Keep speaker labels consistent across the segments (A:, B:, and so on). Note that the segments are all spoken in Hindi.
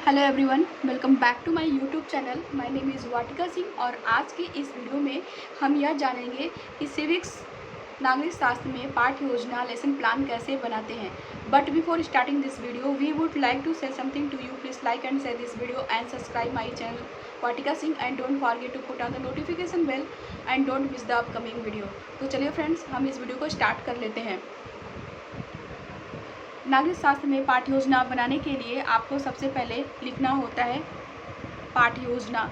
A: Hello everyone, welcome back to my YouTube channel. My name is Vatika Singh और आज की इस वीडियो में हम यह जानेंगे कि सिविक्स नागरिक शास्त्र में पाठ्य योजना लेसन प्लान कैसे बनाते हैं। But before starting this video we would like to say something to you. Please like and share this video and subscribe my channel Vatika Singh and don't forget to put on the notification bell and don't miss the upcoming video. तो चलिए फ्रेंड्स, हम इस वीडियो को स्टार्ट कर लेते हैं। नागरिक शास्त्र में पाठ्य योजना बनाने के लिए आपको सबसे पहले लिखना होता है पाठ्य योजना।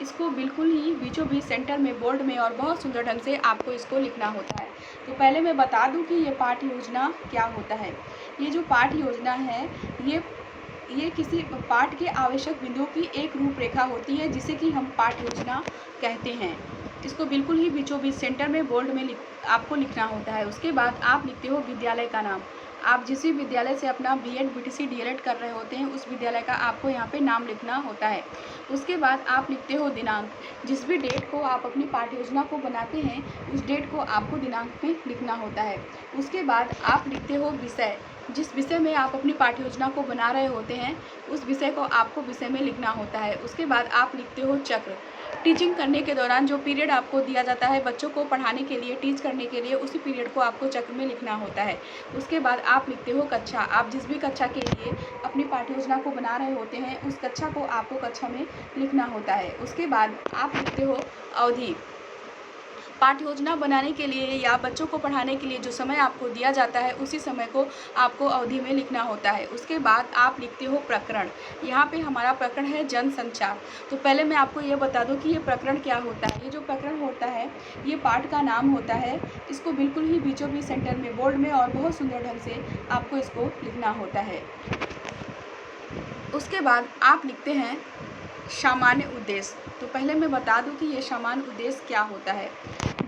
A: इसको बिल्कुल ही बीचों बीच सेंटर में बोल्ड में और बहुत सुंदर ढंग से आपको इसको लिखना होता है। तो पहले मैं बता दूं कि ये पाठ्य योजना क्या होता है। ये जो पाठ्य योजना है ये किसी पाठ के आवश्यक बिंदुओं की एक रूपरेखा होती है जिसे कि हम पाठ्य योजना कहते हैं। इसको बिल्कुल ही बीचों बीच सेंटर में बोल्ड में आपको लिखना होता है। उसके बाद आप लिखते हो विद्यालय का नाम। आप जिस भी विद्यालय से अपना बीएड, बीटीसी, डीएलएड कर रहे होते हैं उस विद्यालय का आपको यहाँ पे नाम लिखना होता है। उसके बाद आप लिखते हो दिनांक। जिस भी डेट को आप अपनी पाठ्य योजना को बनाते हैं उस डेट को आपको दिनांक में लिखना होता है। उसके बाद आप लिखते हो विषय। जिस विषय में आप अपनी पाठ्य योजना को बना रहे होते हैं उस विषय को आपको विषय में लिखना होता है। उसके बाद आप लिखते हो चक्र। टीचिंग करने के दौरान जो पीरियड आपको दिया जाता है बच्चों को पढ़ाने के लिए, टीच करने के लिए, उसी पीरियड को आपको चक्र में लिखना होता है। उसके बाद आप लिखते हो कक्षा। आप जिस भी कक्षा के लिए अपनी पाठ्य योजना को बना रहे होते हैं उस कक्षा को आपको कक्षा में लिखना होता है। उसके बाद आप लिखते हो अवधि। पाठ्य योजना बनाने के लिए या बच्चों को पढ़ाने के लिए जो समय आपको दिया जाता है उसी समय को आपको अवधि में लिखना होता है। उसके बाद आप लिखते हो प्रकरण। यहाँ पे हमारा प्रकरण है जनसंचार। तो पहले मैं आपको ये बता दूँ कि ये प्रकरण क्या होता है। ये जो प्रकरण होता है ये पाठ का नाम होता है। इसको बिल्कुल ही बीचों बीच सेंटर में बोल्ड में और बहुत सुंदर ढंग से आपको इसको लिखना होता है। उसके बाद आप लिखते हैं सामान्य उद्देश्य। तो पहले मैं बता दूं कि ये सामान्य उद्देश्य क्या होता है।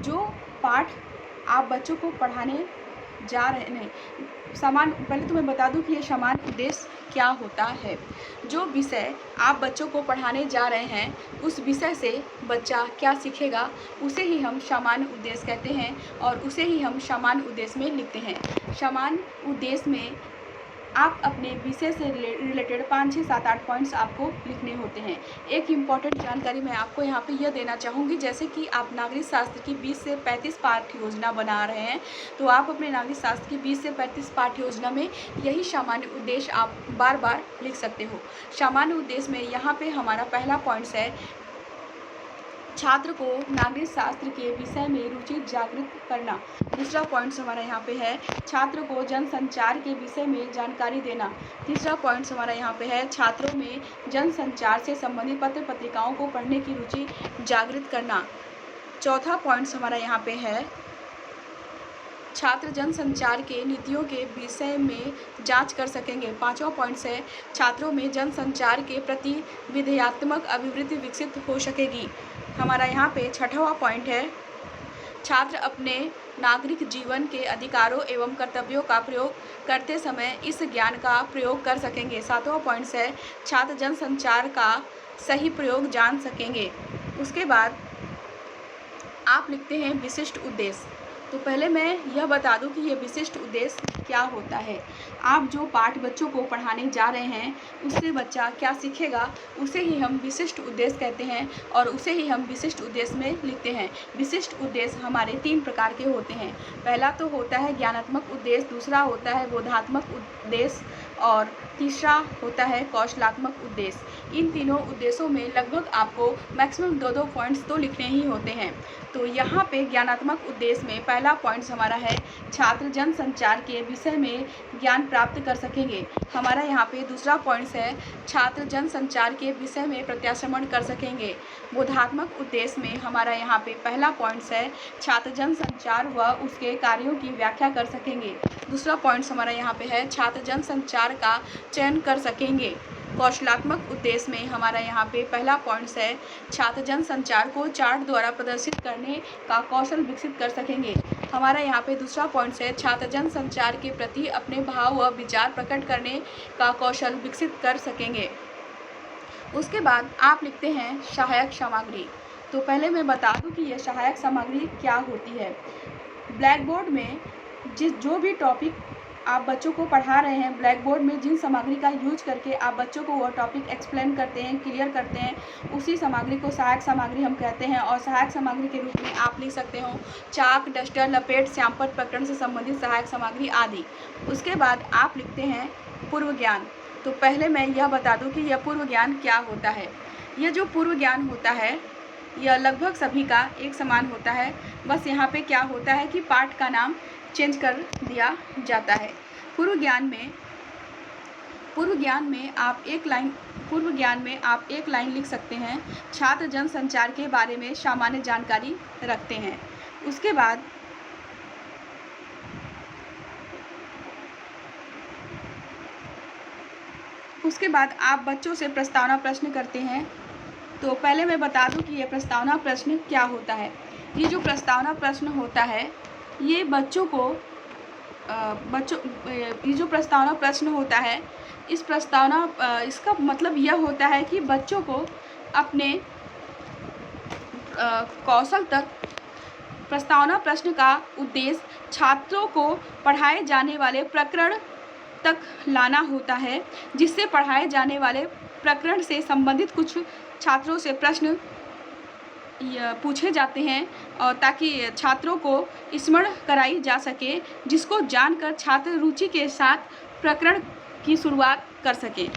A: जो पाठ आप बच्चों को पढ़ाने जा रहे नहीं, पहले तो मैं बता दूं कि ये सामान्य उद्देश्य क्या होता है। जो विषय आप बच्चों को पढ़ाने जा रहे हैं उस विषय से बच्चा क्या सीखेगा उसे ही हम सामान्य उद्देश्य कहते हैं और उसे ही हम सामान्य उद्देश्य में लिखते हैं। सामान्य उद्देश्य में आप अपने विषय से रिलेटेड 5, 6, 7, 8 पॉइंट्स आपको लिखने होते हैं। एक इम्पॉर्टेंट जानकारी मैं आपको यहाँ पे यह देना चाहूँगी, जैसे कि आप नागरिक शास्त्र की 20 से 35 पाठ्य योजना बना रहे हैं तो आप अपने नागरिक शास्त्र की 20 से 35 पाठ्य योजना में यही सामान्य उद्देश्य आप बार बार लिख सकते हो। सामान्य उद्देश्य में यहाँ पे हमारा पहला पॉइंट्स है छात्र को नागरिक शास्त्र के विषय में रुचि जागृत करना। दूसरा पॉइंट्स हमारा यहाँ पे है छात्र को जनसंचार के विषय में जानकारी देना। तीसरा पॉइंट्स हमारा यहाँ पे है छात्रों में जनसंचार से संबंधित पत्र पत्रिकाओं को पढ़ने की रुचि जागृत करना। चौथा पॉइंट्स हमारा यहाँ पे है छात्र जनसंचार के नीतियों के विषय में जांच कर सकेंगे। पांचवा पॉइंट्स है छात्रों में जनसंचार के प्रति विधेयात्मक अभिवृत्ति विकसित हो सकेगी। हमारा यहाँ पे छठवां पॉइंट है छात्र अपने नागरिक जीवन के अधिकारों एवं कर्तव्यों का प्रयोग करते समय इस ज्ञान का प्रयोग कर सकेंगे। सातवां पॉइंट्स है छात्र जनसंचार का सही प्रयोग जान सकेंगे। उसके बाद आप लिखते हैं विशिष्ट उद्देश्य। तो पहले मैं यह बता दूं कि ये विशिष्ट उद्देश्य क्या होता है। आप जो पाठ बच्चों को पढ़ाने जा रहे हैं उससे बच्चा क्या सीखेगा उसे ही हम विशिष्ट उद्देश्य कहते हैं और उसे ही हम विशिष्ट उद्देश्य में लिखते हैं। विशिष्ट उद्देश्य हमारे 3 प्रकार के होते हैं। पहला तो होता है ज्ञानात्मक उद्देश्य, दूसरा होता है बोधात्मक उद्देश्य और तीसरा होता है कौशलात्मक उद्देश्य। इन तीनों उद्देश्यों में लगभग आपको मैक्सिमम 2-2 पॉइंट्स तो लिखने ही होते हैं। तो यहाँ पे ज्ञानात्मक उद्देश्य में पहला पॉइंट्स हमारा है छात्र जनसंचार के विषय में ज्ञान प्राप्त कर सकेंगे। हमारा यहाँ पे दूसरा पॉइंट्स है छात्र जनसंचार के विषय में प्रत्याश्रमण कर सकेंगे। बोधात्मक उद्देश्य में हमारा यहाँ पे पहला पॉइंट्स है छात्र जनसंचार व उसके कार्यों की व्याख्या कर सकेंगे। दूसरा पॉइंट्स हमारा यहाँ पे है छात्र जनसंचार का चयन कर सकेंगे। कौशलात्मक उद्देश्य में हमारा यहाँ पे पहला पॉइंट्स है छात्र जनसंचार को चार्ट द्वारा प्रदर्शित करने का कौशल विकसित कर सकेंगे। हमारा यहाँ पे दूसरा पॉइंट्स है छात्र जनसंचार के प्रति अपने भाव व विचार प्रकट करने का कौशल विकसित कर सकेंगे। उसके बाद आप लिखते हैं सहायक सामग्री। तो पहले मैं बता दूं कि यह सहायक सामग्री क्या होती है। ब्लैक बोर्ड में जो भी टॉपिक आप बच्चों को पढ़ा रहे हैं, ब्लैक बोर्ड में जिन सामग्री का यूज करके आप बच्चों को वह टॉपिक एक्सप्लेन करते हैं, क्लियर करते हैं, उसी सामग्री को सहायक सामग्री हम कहते हैं। और सहायक सामग्री के रूप में आप लिख सकते हो चाक, डस्टर, लपेट, श्यामपट्ट, प्रकरण से संबंधित सहायक सामग्री आदि। उसके बाद आप लिखते हैं पूर्व ज्ञान। तो पहले मैं यह बता दूं कि यह पूर्व ज्ञान क्या होता है। यह जो पूर्व ज्ञान होता है यह लगभग सभी का एक समान होता है, बस यहाँ पे क्या होता है कि पाठ का नाम चेंज कर दिया जाता है। पूर्व ज्ञान में आप एक लाइन लिख सकते हैं, छात्र जनसंचार के बारे में सामान्य जानकारी रखते हैं। उसके बाद आप बच्चों से प्रस्तावना प्रश्न करते हैं। तो पहले मैं बता दूं कि ये प्रस्तावना प्रश्न क्या होता है। ये जो प्रस्तावना प्रश्न होता है ये ये जो प्रस्तावना प्रश्न होता है इसका मतलब यह होता है कि बच्चों को अपने कौशल तक प्रस्तावना प्रश्न का उद्देश्य छात्रों को पढ़ाए जाने वाले प्रकरण तक लाना होता है, जिससे पढ़ाए जाने वाले प्रकरण से संबंधित कुछ छात्रों से प्रश्न पूछे जाते हैं और ताकि छात्रों को स्मरण कराई जा सके, जिसको जानकर छात्र रुचि के साथ प्रकरण की शुरुआत कर सकें।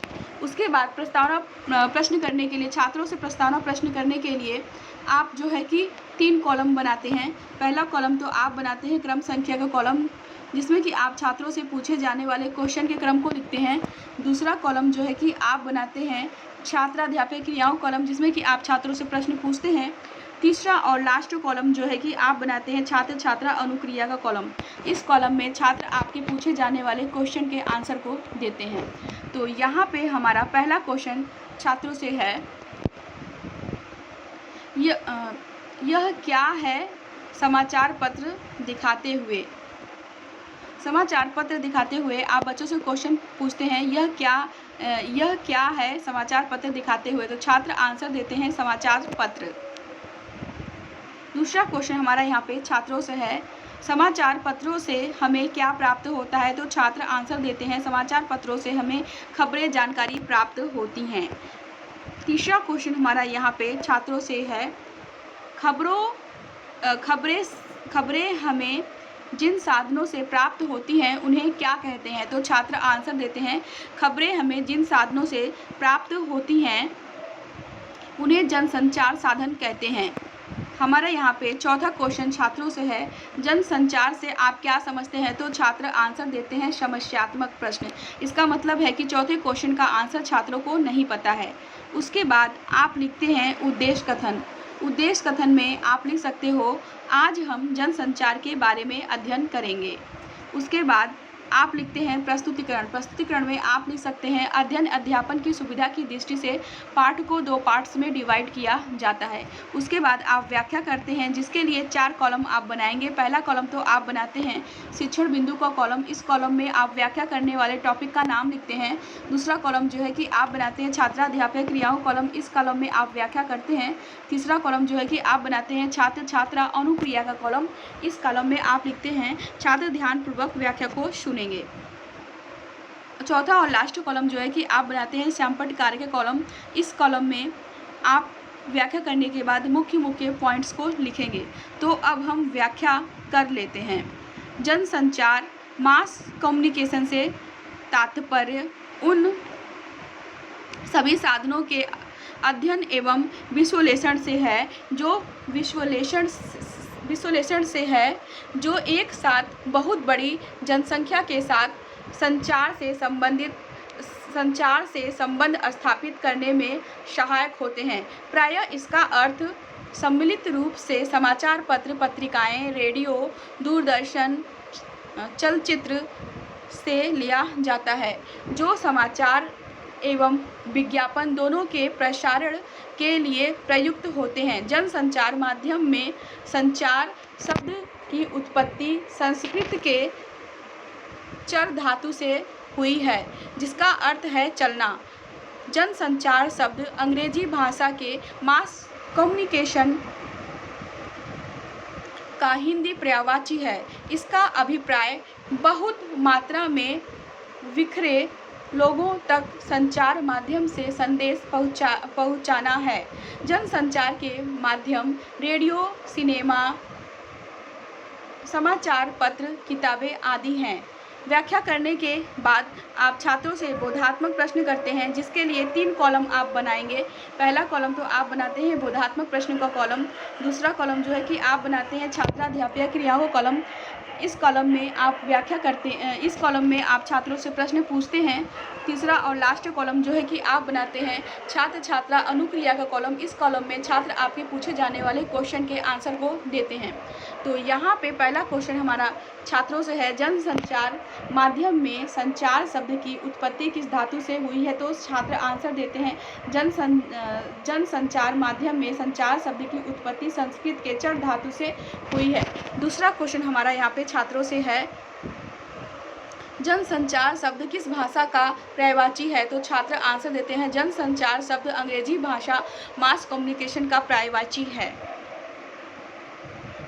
A: उसके बाद प्रस्तावना प्रश्न करने के लिए छात्रों से प्रस्तावना प्रश्न करने के लिए आप जो है कि 3 कॉलम बनाते हैं। पहला कॉलम तो आप बनाते हैं क्रम संख्या का कॉलम, जिसमें कि आप छात्रों से पूछे जाने वाले क्वेश्चन के क्रम को लिखते हैं। दूसरा कॉलम जो है कि आप बनाते हैं छात्राध्यापक क्रियाओं कॉलम, जिसमें कि आप छात्रों से प्रश्न पूछते हैं। तीसरा और लास्ट कॉलम जो है कि आप बनाते हैं छात्र छात्रा अनुक्रिया का कॉलम। इस कॉलम में छात्र आपके पूछे जाने वाले क्वेश्चन के आंसर को देते हैं। तो यहाँ पे हमारा पहला क्वेश्चन छात्रों से है, यह क्या है समाचार पत्र दिखाते हुए। समाचार पत्र दिखाते हुए आप बच्चों से क्वेश्चन पूछते हैं, यह क्या है समाचार पत्र दिखाते हुए। तो छात्र आंसर देते हैं समाचार पत्र। दूसरा क्वेश्चन हमारा यहाँ पे छात्रों से है, समाचार पत्रों से हमें क्या प्राप्त होता है। तो छात्र आंसर देते हैं समाचार पत्रों से हमें खबरें जानकारी प्राप्त होती हैं। तीसरा क्वेश्चन हमारा यहाँ पे छात्रों से है, खबरें हमें जिन साधनों से प्राप्त होती हैं उन्हें क्या कहते हैं। तो छात्र आंसर देते हैं खबरें हमें जिन साधनों से प्राप्त होती हैं उन्हें जनसंचार साधन कहते हैं। हमारा यहाँ पे चौथा क्वेश्चन छात्रों से है, जनसंचार से आप क्या समझते हैं। तो छात्र आंसर देते हैं समस्यात्मक प्रश्न। इसका मतलब है कि चौथे क्वेश्चन का आंसर छात्रों को नहीं पता है। उसके बाद आप लिखते हैं उद्देश्य कथन। उद्देश्य कथन में आप लिख सकते हो, आज हम जनसंचार के बारे में अध्ययन करेंगे। उसके बाद आप लिखते हैं प्रस्तुतिकरण। प्रस्तुतिकरण में आप लिख सकते हैं, अध्ययन अध्यापन की सुविधा की दृष्टि से पाठ को 2 पार्ट्स में डिवाइड किया जाता है। उसके बाद आप व्याख्या करते हैं, जिसके लिए 4 कॉलम आप बनाएंगे। पहला कॉलम तो आप बनाते हैं शिक्षण बिंदु का कॉलम। इस कॉलम में आप व्याख्या करने वाले टॉपिक का नाम लिखते हैं। दूसरा कॉलम जो है कि आप बनाते हैं छात्राध्यापक क्रियाओं कॉलम। इस कॉलम में आप व्याख्या करते हैं। तीसरा कॉलम जो है कि आप बनाते हैं छात्र छात्रा अनुक्रिया का कॉलम। इस कॉलम में आप लिखते हैं छात्र ध्यानपूर्वक व्याख्या को सुनेंगे। चौथा और लास्ट कॉलम जो है कि आप बनाते हैं श्यामपट्ट कार्य के कॉलम। इस कॉलम में आप व्याख्या करने के बाद मुख्य पॉइंट्स को लिखेंगे। तो अब हम व्याख्या कर लेते हैं। जनसंचार मास कम्युनिकेशन से तात्पर्य उन सभी साधनों के अध्ययन एवं विश्लेषण से है जो एक साथ बहुत बड़ी जनसंख्या के साथ संचार से संबंध स्थापित करने में सहायक होते हैं। प्रायः इसका अर्थ सम्मिलित रूप से समाचार पत्र, पत्रिकाएं, रेडियो, दूरदर्शन, चलचित्र से लिया जाता है, जो समाचार एवं विज्ञापन दोनों के प्रसारण के लिए प्रयुक्त होते हैं। जनसंचार माध्यम में संचार शब्द की उत्पत्ति संस्कृत के चर धातु से हुई है, जिसका अर्थ है चलना। जनसंचार शब्द अंग्रेजी भाषा के मास कम्युनिकेशन का हिंदी पर्यायवाची है। इसका अभिप्राय बहुत मात्रा में बिखरे लोगों तक संचार माध्यम से संदेश पहुंचाना है। जनसंचार के माध्यम रेडियो, सिनेमा, समाचार पत्र, किताबें आदि हैं। व्याख्या करने के बाद आप छात्रों से बोधात्मक प्रश्न करते हैं, जिसके लिए 3 कॉलम आप बनाएंगे। पहला कॉलम तो आप बनाते हैं बोधात्मक प्रश्न का कॉलम। दूसरा कॉलम जो है कि आप बनाते हैं छात्राध्यापक क्रियाओं का कॉलम। इस कॉलम में आप व्याख्या करते इस कॉलम में आप छात्रों से प्रश्न पूछते हैं। तीसरा और लास्ट कॉलम जो है कि आप बनाते हैं छात्र छात्रा अनुक्रिया का कॉलम। इस कॉलम में छात्र आपके पूछे जाने वाले क्वेश्चन के आंसर को देते हैं। तो यहाँ पे पहला क्वेश्चन हमारा छात्रों से है, जनसंचार माध्यम में संचार शब्द की उत्पत्ति किस धातु से हुई है? तो छात्र आंसर देते हैं जनसंचार माध्यम में संचार शब्द की उत्पत्ति संस्कृत के चर धातु से हुई है। दूसरा क्वेश्चन हमारा यहाँ पे छात्रों से है, जनसंचार शब्द किस भाषा का पर्यायवाची है? तो छात्र आंसर देते हैं जनसंचार शब्द अंग्रेजी भाषा मास कम्युनिकेशन का पर्यायवाची है।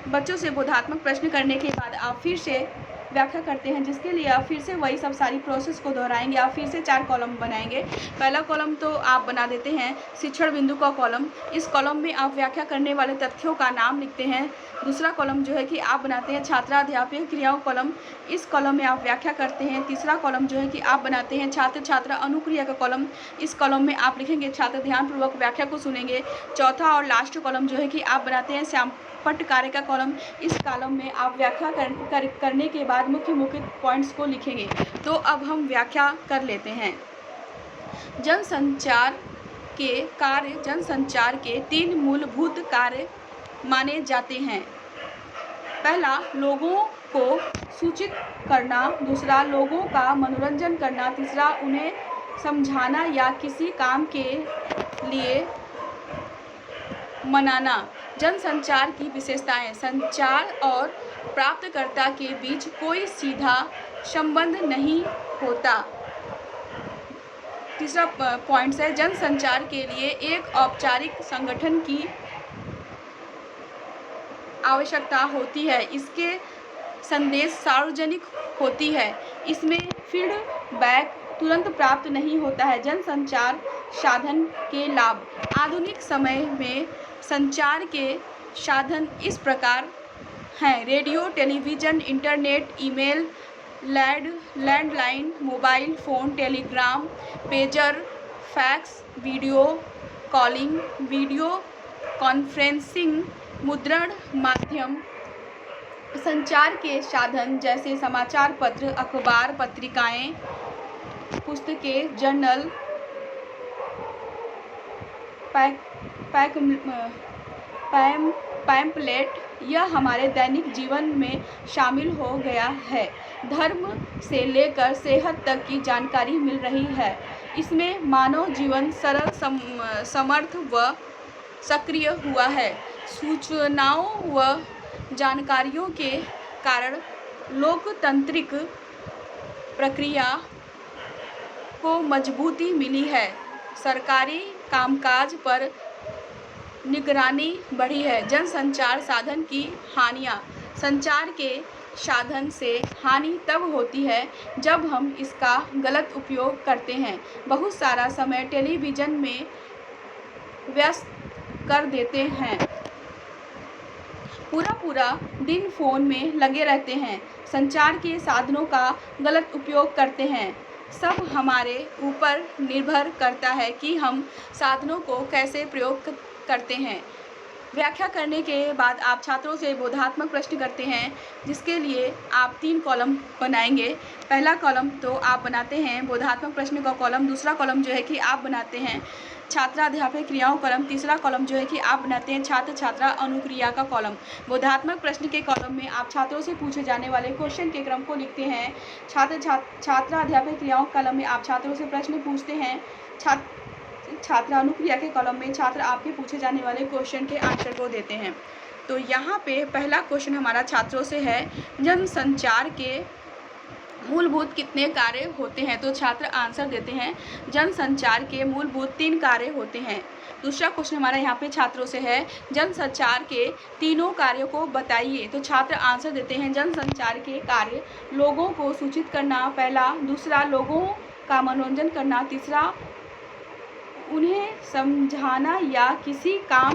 A: बच्चों से बोधात्मक प्रश्न करने के बाद आप फिर से व्याख्या करते हैं, जिसके लिए आप फिर से वही सब सारी प्रोसेस को दोहराएंगे। आप फिर से 4 कॉलम बनाएंगे। पहला कॉलम तो आप बना देते हैं शिक्षण बिंदु का कॉलम। इस कॉलम में आप व्याख्या करने वाले तथ्यों का नाम लिखते हैं। दूसरा कॉलम जो है कि आप बनाते हैं छात्राध्यापक क्रियाओं कॉलम। इस कॉलम में आप व्याख्या करते हैं। तीसरा कॉलम जो है कि आप बनाते हैं छात्र छात्रा अनुक्रिया का कॉलम। इस कॉलम में आप लिखेंगे छात्र ध्यानपूर्वक व्याख्या को सुनेंगे। चौथा और लास्ट कॉलम जो है कि आप बनाते हैं श्यामपट्ट कार्य का कॉलम। इस कॉलम में आप व्याख्या करने के बाद मुख्य पॉइंट्स को लिखेंगे। तो अब हम व्याख्या कर लेते हैं। जनसंचार के 3 मूलभूत कार्य माने जाते हैं। पहला, लोगों को सूचित करना। दूसरा, लोगों का मनोरंजन करना। तीसरा, उन्हें समझाना या किसी काम के लिए मनाना। जनसंचार की विशेषताएं, संचार और प्राप्तकर्ता के बीच कोई सीधा संबंध नहीं होता। तीसरा पॉइंट है, जनसंचार के लिए एक औपचारिक संगठन की आवश्यकता होती है। इसके संदेश सार्वजनिक होती है। इसमें फीडबैक तुरंत प्राप्त नहीं होता है। जनसंचार साधन के लाभ, आधुनिक समय में संचार के साधन इस प्रकार हैं: radio, television, internet, email, landline, mobile phone, Telegram, pager, fax, video calling, video conferencing, मुद्रण माध्यम। संचार के साधन जैसे समाचार पत्र, अखबार, पत्रिकाएं, पुस्तकें, जर्नल, पैम्पलेट, यह हमारे दैनिक जीवन में शामिल हो गया है। धर्म से लेकर सेहत तक की जानकारी मिल रही है। इसमें मानव जीवन सरल, समर्थ व सक्रिय हुआ है। सूचनाओं व जानकारियों के कारण लोकतांत्रिक प्रक्रिया को मजबूती मिली है। सरकारी कामकाज पर निगरानी बढ़ी है। जनसंचार साधन की हानियाँ, संचार के साधन से हानि तब होती है जब हम इसका गलत उपयोग करते हैं। बहुत सारा समय टेलीविज़न में व्यस्त कर देते हैं। पूरा दिन फ़ोन में लगे रहते हैं। संचार के साधनों का गलत उपयोग करते हैं। सब हमारे ऊपर निर्भर करता है कि हम साधनों को कैसे प्रयोग करते हैं। व्याख्या करने के बाद आप छात्रों से बोधात्मक प्रश्न करते हैं, जिसके लिए आप 3 कॉलम बनाएंगे। पहला कॉलम तो आप बनाते हैं बोधात्मक प्रश्न का कॉलम। दूसरा कॉलम जो है कि आप बनाते हैं छात्राध्यापक क्रियाओं कॉलम। तीसरा कॉलम जो है कि आप बनाते हैं छात्र छात्रा अनुक्रिया का कॉलम। बोधात्मक प्रश्न के कॉलम में आप छात्रों से पूछे जाने वाले क्वेश्चन के क्रम को लिखते हैं। छात्राध्यापक क्रियाओं कॉलम में आप छात्रों से प्रश्न पूछते हैं। छात्रा अनुक्रिया के कॉलम में छात्र आपके पूछे जाने वाले क्वेश्चन के आंसर को देते हैं। तो यहाँ पे पहला क्वेश्चन हमारा छात्रों से है, जनसंचार के मूलभूत कितने कार्य होते हैं? तो छात्र आंसर देते हैं जनसंचार के मूलभूत 3 कार्य होते हैं। दूसरा क्वेश्चन हमारा यहाँ पे छात्रों से है, जनसंचार के तीनों कार्यों को बताइए। तो छात्र आंसर देते हैं जनसंचार के कार्य लोगों को सूचित करना पहला, दूसरा लोगों का मनोरंजन करना, तीसरा उन्हें समझाना या किसी काम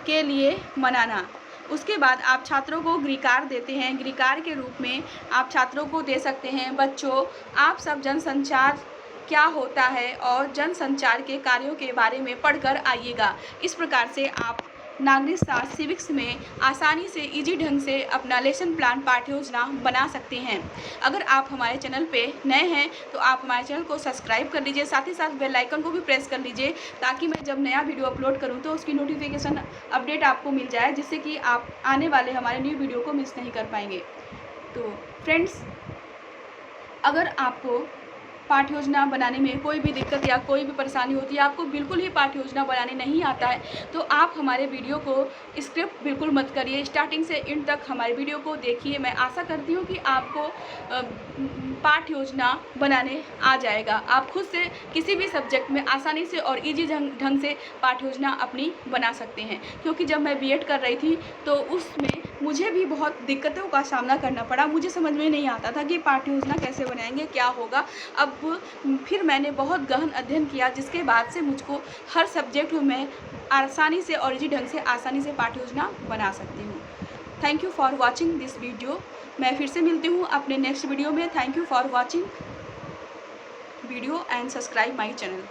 A: के लिए मनाना। उसके बाद आप छात्रों को गृहकार्य देते हैं। गृहकार्य के रूप में आप छात्रों को दे सकते हैं, बच्चों आप सब जनसंचार क्या होता है और जनसंचार के कार्यों के बारे में पढ़कर आइएगा। इस प्रकार से आप नागरिक शास्त्र सिविक्स में आसानी से इजी ढंग से अपना लेसन प्लान पाठ्य योजना बना सकते हैं। अगर आप हमारे चैनल पे नए हैं तो आप हमारे चैनल को सब्सक्राइब कर लीजिए, साथ ही साथ बेल आइकन को भी प्रेस कर लीजिए ताकि मैं जब नया वीडियो अपलोड करूं तो उसकी नोटिफिकेशन अपडेट आपको मिल जाए, जिससे कि आप आने वाले हमारे न्यू वीडियो को मिस नहीं कर पाएंगे। तो फ्रेंड्स, अगर आपको पाठ्य योजना बनाने में कोई भी दिक्कत या कोई भी परेशानी होती है, आपको बिल्कुल ही पाठ्य योजना बनाने नहीं आता है, तो आप हमारे वीडियो को स्क्रिप्ट बिल्कुल मत करिए, स्टार्टिंग से एंड तक हमारे वीडियो को देखिए। मैं आशा करती हूँ कि आपको पाठ्य योजना बनाने आ जाएगा। आप खुद से किसी भी सब्जेक्ट में आसानी से और ईजी ढंग से पाठ्य योजना अपनी बना सकते हैं। क्योंकि जब मैं बीएड कर रही थी तो उसमें मुझे भी बहुत दिक्कतों का सामना करना पड़ा। मुझे समझ में नहीं आता था कि पाठ्य योजना कैसे बनाएंगे, क्या होगा। अब फिर मैंने बहुत गहन अध्ययन किया, जिसके बाद से मुझको हर सब्जेक्ट में मैं आसानी से और इजी ढंग से आसानी से पाठ्य योजना बना सकती हूँ। Thank you for watching this video. मैं फिर से मिलती हूँ अपने नेक्स्ट वीडियो में। Thank you for watching video and subscribe my channel.